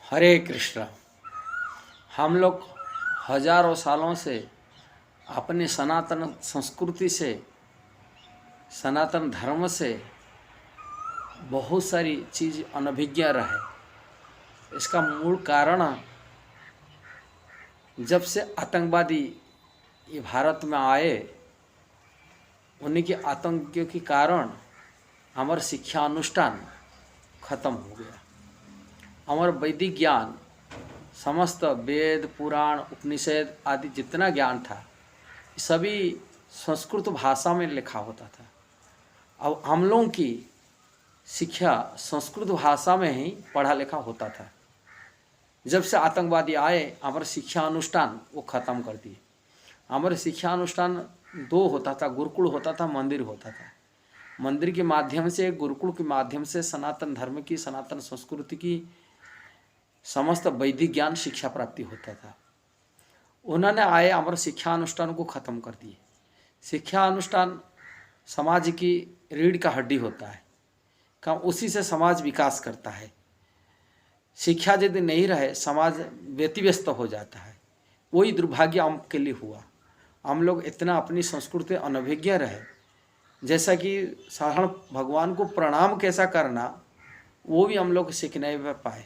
हरे कृष्णा। हम लोग हजारों सालों से अपनी सनातन संस्कृति से, सनातन धर्म से बहुत सारी चीज़ अनभिज्ञ रहे। इसका मूल कारण जब से आतंकवादी ये भारत में आए, उन्हीं के आतंकियों के कारण हमारा शिक्षा अनुष्ठान खत्म हो गया। हमारा वैदिक ज्ञान, समस्त वेद पुराण उपनिषद आदि जितना ज्ञान था सभी संस्कृत भाषा में लिखा होता था। अब हम लोगों की शिक्षा संस्कृत भाषा में ही पढ़ा लिखा होता था। जब से आतंकवादी आए, हमारा शिक्षा अनुष्ठान वो ख़त्म कर दिए। हमारे शिक्षा अनुष्ठान दो होता था, गुरुकुल होता था, मंदिर होता था। मंदिर के माध्यम से, गुरुकुल के माध्यम से सनातन धर्म की, सनातन संस्कृति की समस्त वैदिक ज्ञान शिक्षा प्राप्ति होता था। उन्होंने आए हमारे शिक्षा अनुष्ठान को ख़त्म कर दिए। शिक्षा अनुष्ठान समाज की रीढ़ का हड्डी होता है, का उसी से समाज विकास करता है। शिक्षा यदि नहीं रहे, समाज व्यतिव्यस्त हो जाता है। वही दुर्भाग्य हम के लिए हुआ। हम लोग इतना अपनी संस्कृति अनभिज्ञ रहे, जैसा कि साधारण भगवान को प्रणाम कैसा करना वो भी हम लोग सीख नहीं पाए।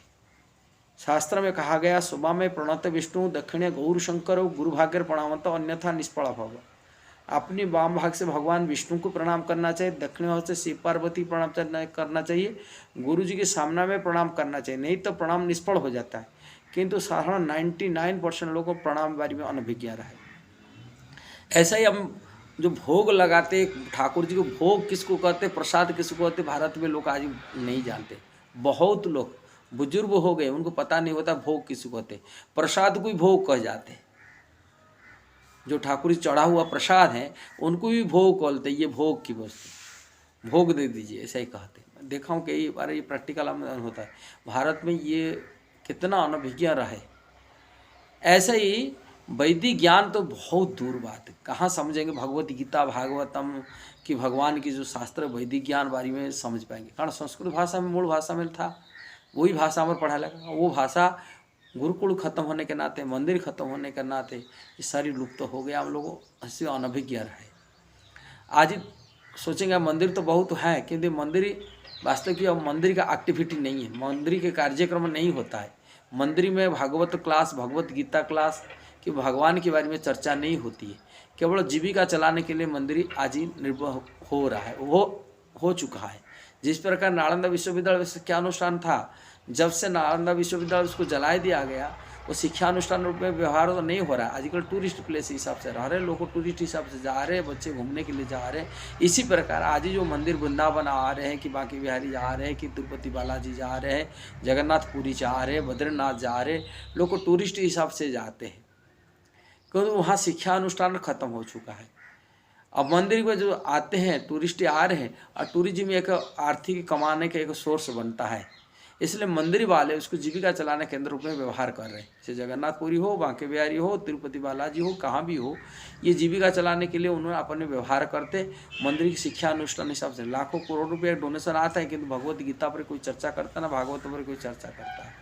शास्त्र में कहा गया, सुबह में प्रणत विष्णु, दक्षिणे गौर शंकर, गुरु भाग्य प्रणामत अन्यथा निष्फला भव। अपनी वाम भाग से भगवान विष्णु को प्रणाम करना चाहिए, दक्षिण भाग से शिव पार्वती प्रणाम करना चाहिए, गुरु जी के सामने में प्रणाम करना चाहिए, नहीं तो प्रणाम निष्फल हो जाता है। किंतु साधारण 99% लोगों को प्रणाम बारे में अनभिज्ञ रहे। ऐसा ही हम जो भोग लगाते, ठाकुर जी को भोग किसको कहते, प्रसाद किसको कहते, भारत में लोग आज नहीं जानते। बहुत लोग बुजुर्ग हो गए, उनको पता नहीं होता भोग किसको कहते। प्रसाद को ही भोग कह जाते। जो ठाकुर जी चढ़ा हुआ प्रसाद है उनको भी भोग कहते, ये भोग की वस्तु, भोग दे दीजिए, ऐसा ही कहते। देखा हूँ कई बार ये प्रैक्टिकल होता है। भारत में ये कितना अनभिज्ञ रहे। ऐसा ही वैदिक ज्ञान तो बहुत दूर बात है, कहाँ समझेंगे भगवत गीता भागवतम कि भगवान की जो शास्त्र वैदिक ज्ञान बारे में समझ पाएंगे। कारण संस्कृत भाषा में, मूल भाषा में था, वही भाषा में पढ़ा लगा। वो भाषा गुरुकुल खत्म होने के नाते, मंदिर खत्म होने के नाते ये सारी लुप्त हो गया। हम लोग इससे अनभिज्ञ रहे। आज सोचेंगे मंदिर तो बहुत है, किंतु मंदिर वास्तव की अब मंदिर का एक्टिविटी नहीं है, मंदिर के कार्यक्रम नहीं होता है। मंदिर में भागवत क्लास, भगवत गीता क्लास कि भगवान के बारे में चर्चा नहीं होती है। केवल जीविका चलाने के लिए मंदिर आज ही निर्भर हो रहा है, वो हो चुका है। जिस प्रकार नालंदा विश्वविद्यालय शिक्षा अनुष्ठान था, जब से नालंदा विश्वविद्यालय उसको जला दिया गया, वो शिक्षा अनुष्ठान रूप में व्यवहार तो नहीं हो रहा है। आजकल टूरिस्ट प्लेस हिसाब से रह रहे, लोग टूरिस्ट हिसाब से जा रहे हैं, बच्चे घूमने के लिए जा रहे हैं। इसी प्रकार आज ही जो मंदिर वृंदावन आ रहे हैं, कि बांके बिहारी जा रहे हैं, कि तिरुपति बालाजी जा रहे हैं, जगन्नाथपुरी जा रहे हैं, बद्रीनाथ जा रहे हैं, लोग टूरिस्ट हिसाब से जाते हैं, क्योंकि वहाँ शिक्षा अनुष्ठान खत्म हो चुका है। अब मंदिर में जो आते हैं टूरिस्ट आ रहे हैं, और टूरिज्म एक आर्थिक कमाने का एक सोर्स बनता है, इसलिए मंदिर वाले उसको जीविका चलाने के केंद्र रूप में व्यवहार कर रहे हैं। जैसे जगन्नाथपुरी हो, बांके बिहारी हो, तिरुपति बालाजी हो, कहाँ भी हो, ये जीविका चलाने के लिए उन्होंने अपने व्यवहार करते। मंदिर की शिक्षा अनुष्ठान हिसाब से लाखों करोड़ रुपये डोनेशन आता है, किंतु भगवत गीता पर कोई चर्चा करता ना, भागवत पर कोई चर्चा करता है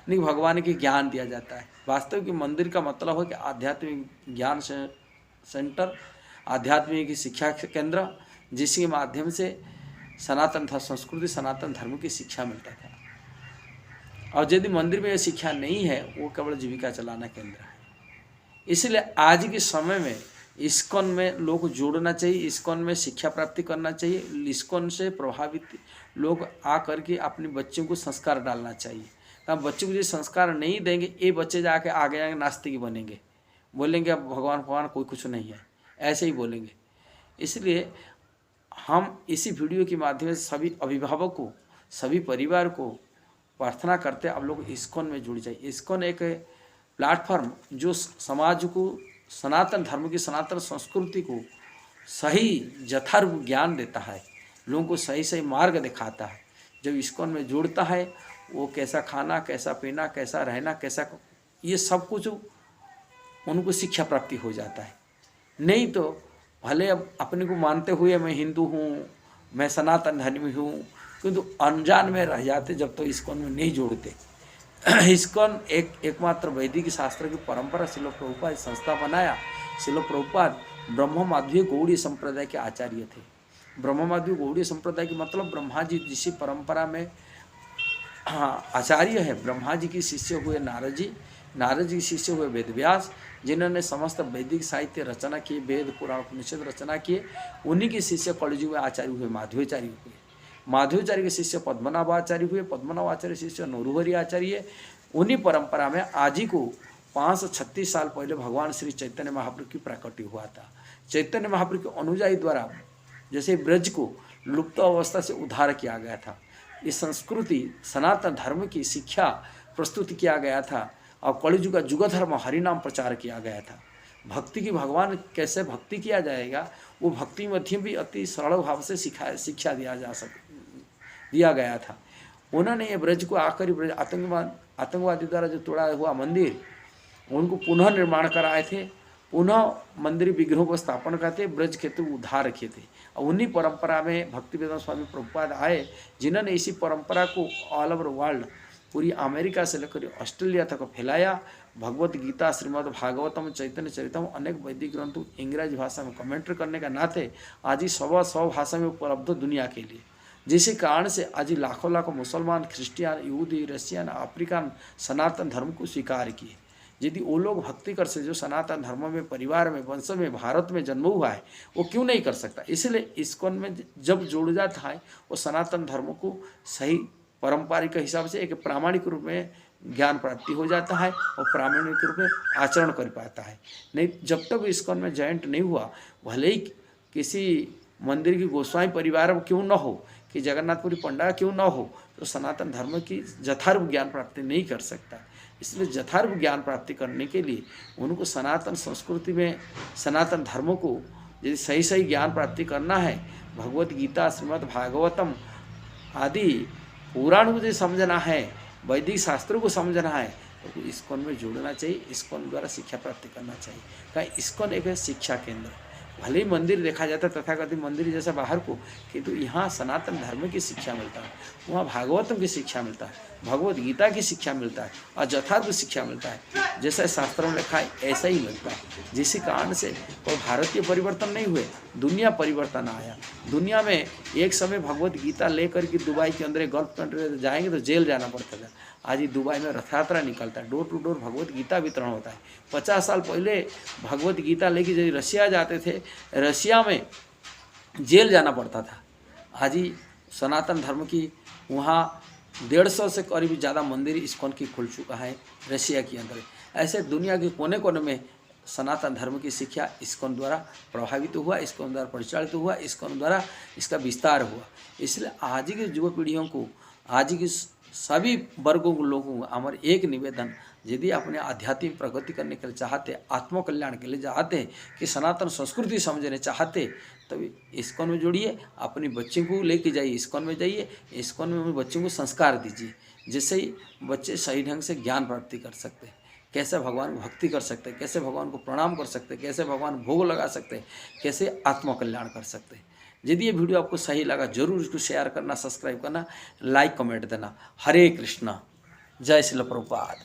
नहीं, भगवान के ज्ञान दिया जाता है। वास्तव की मंदिर का मतलब है कि आध्यात्मिक ज्ञान सेंटर, आध्यात्मिक शिक्षा केंद्र, जिसके माध्यम से सनातन संस्कृति, सनातन धर्म की शिक्षा मिलता था। और यदि मंदिर में यह शिक्षा नहीं है, वो केवल जीविका चलाना केंद्र है। इसलिए आज के समय में इस्कॉन में लोग जोड़ना चाहिए, इस्कॉन में शिक्षा प्राप्ति करना चाहिए। इस्कॉन से प्रभावित लोग आ करके अपने बच्चों को संस्कार डालना चाहिए। अब बच्चों को जो संस्कार नहीं देंगे, ये बच्चे जाके आगे जाके नास्तिक बनेंगे, बोलेंगे अब भगवान कोई कुछ नहीं है, ऐसे ही बोलेंगे। इसलिए हम इसी वीडियो के माध्यम से सभी अभिभावक को, सभी परिवार को प्रार्थना करते अब लोग इस्कॉन में जुड़ जाए। इस्कॉन एक प्लेटफॉर्म जो समाज को, सनातन धर्म की, सनातन संस्कृति को सही यथार्थ ज्ञान देता है, लोगों को सही सही मार्ग दिखाता है। जब इस्कॉन में जुड़ता है, वो कैसा खाना, कैसा पीना, कैसा रहना, कैसा, ये सब कुछ उनको शिक्षा प्राप्ति हो जाता है। नहीं तो भले अब अपने को मानते हुए मैं हिंदू हूँ, मैं सनातन धर्मी हूँ, किंतु अनजान में रह जाते जब तो इस्कॉन में नहीं जोड़ते। इस्कॉन एकमात्र वैदिक शास्त्र की परंपरा शिल प्रभुपाद संस्था बनाया। शिल प्रभुपाद ब्रह्म माधवीय गौड़ीय संप्रदाय के आचार्य थे। ब्रह्म माधवीय गौड़ीय संप्रदाय की मतलब ब्रह्मा जी जिस परंपरा में आचार्य है। ब्रह्मा जी के शिष्य हुए नारद जी, नारद जी के शिष्य हुए वेदव्यास, जिन्होंने समस्त वैदिक साहित्य रचना किए, वेद पुराण उपनिषद रचना किए। उन्हीं के शिष्य कलयुग में आचार्य हुए माधवाचार्य हुए। माधवाचार्य के शिष्य पद्मनाभाचार्य हुए। पद्मनाभाचार्य शिष्य नरहरि आचार्य। उन्हीं परंपरा में आज ही को 536 साल पहले भगवान श्री चैतन्य महाप्रभु की प्राकट्य हुआ था। चैतन्य महाप्रभु के अनुयायी द्वारा जैसे ब्रज को लुप्त अवस्था से उद्धार किया गया था, इस संस्कृति सनातन धर्म की शिक्षा प्रस्तुत किया गया था और कलियुग का युग धर्म हरिनाम प्रचार किया गया था। भक्ति की भगवान कैसे भक्ति किया जाएगा, वो भक्ति मध्य भी अति सरल भाव से शिक्षा दिया गया था। उन्होंने ये ब्रज को आकर ब्रज आतंकवादी द्वारा जो तोड़ा हुआ मंदिर, उनको पुनः निर्माण कराए थे, पुनः मंदिर विग्रहों को स्थापन करते, ब्रज क्षेत्र उद्धार रखे थे। और उन्हीं परंपरा में भक्ति वेदांत स्वामी प्रभुपाद आए, जिन्होंने इसी परंपरा को ऑल ओवर वर्ल्ड, पूरी अमेरिका से लेकर ऑस्ट्रेलिया तक फैलाया। भगवत गीता, श्रीमद् भागवतम, चैतन्य चरितम, अनेक वैदिक ग्रंथों अंग्रेजी भाषा में कमेंट्री करने का नाते आज ही 100 भाषा में उपलब्ध दुनिया के लिए, जिसके कारण से आज लाखों लाखों मुसलमान, क्रिश्चियन, यहूदी, रशियन, अफ्रीकन सनातन धर्म को स्वीकार किए। यदि वो लोग भक्ति कर से जो सनातन धर्म में, परिवार में, वंश में, भारत में जन्म हुआ है, वो क्यों नहीं कर सकता। इसलिए इस्कॉन में जब जुड़ जाता है, वो सनातन धर्म को सही पारंपरिक हिसाब से एक प्रामाणिक रूप में ज्ञान प्राप्ति हो जाता है और प्रामाणिक रूप में आचरण कर पाता है। नहीं, जब तक इस्कॉन में जॉइंट नहीं हुआ, भले ही किसी मंदिर की गोस्वामी परिवार क्यों न हो, कि जगन्नाथपुरी पंडा क्यों न हो, तो सनातन धर्म की यथार्थ ज्ञान प्राप्ति नहीं कर सकता। इसलिए यथार्थ ज्ञान प्राप्ति करने के लिए उनको सनातन संस्कृति में, सनातन धर्म को यदि सही सही ज्ञान प्राप्ति करना है, भगवत गीता, श्रीमद् भागवतम आदि पुराण को समझना है, वैदिक शास्त्रों को समझना है, तो इस्कॉन में जुड़ना चाहिए, इस्कॉन द्वारा शिक्षा प्राप्ति करना चाहिए। क्या इस्कॉन एक शिक्षा केंद्र, भले ही मंदिर देखा जाता है तथाकथित मंदिर जैसा बाहर को, किंतु यहाँ सनातन धर्म की शिक्षा मिलता है, वहाँ भागवतम की शिक्षा मिलता है, भगवत गीता की शिक्षा मिलता है और यथार्थ शिक्षा मिलता है। जैसा शास्त्रों में लिखा है ऐसा ही मिलता है, जिसके कारण से कोई भारतीय परिवर्तन नहीं हुए, दुनिया परिवर्तन आया। दुनिया में एक समय भगवत गीता लेकर के दुबई के अंदर गल्फ कंट्री जाएंगे तो जेल जाना पड़ता था। आज ही दुबई में रथ यात्रा निकलता है, door to door Bhagavad Gita वितरण होता है। 50 साल पहले भगवत गीता लेके यदि रशिया जाते थे, रशिया में जेल जाना पड़ता था। आज ही सनातन धर्म की वहाँ 150 से करीब ज़्यादा मंदिर इस्कॉन की खुल चुका है रशिया के अंदर। ऐसे दुनिया के कोने कोने में सनातन धर्म की शिक्षा इस्कॉन द्वारा प्रभावित हुआ, इस्कॉन द्वारा परिचालित हुआ, इस्कॉन द्वारा इसका विस्तार हुआ। इसलिए आज की युवा पीढ़ियों को, आज की सभी वर्गों के लोगों को हमारे एक निवेदन, यदि अपने आध्यात्मिक प्रगति करने के लिए चाहते, आत्मकल्याण के लिए चाहते हैं, कि सनातन संस्कृति समझने चाहते, तभी इस्कॉन में जुड़िए, अपने बच्चे को लेके जाइए, इस्कॉन में जाइए, इस्कॉन में अपने बच्चों को संस्कार दीजिए, जिससे ही बच्चे सही ढंग से ज्ञान प्राप्ति कर सकते हैं, कैसे भगवान को भक्ति कर सकते हैं, कैसे भगवान को प्रणाम कर सकते हैं, कैसे भगवान भोग लगा सकते हैं, कैसे आत्मकल्याण कर सकते हैं। यदि ये वीडियो आपको सही लगा, जरूर इसको शेयर करना, सब्सक्राइब करना, लाइक कमेंट देना। हरे कृष्णा, जय श्रील प्रभुपाद।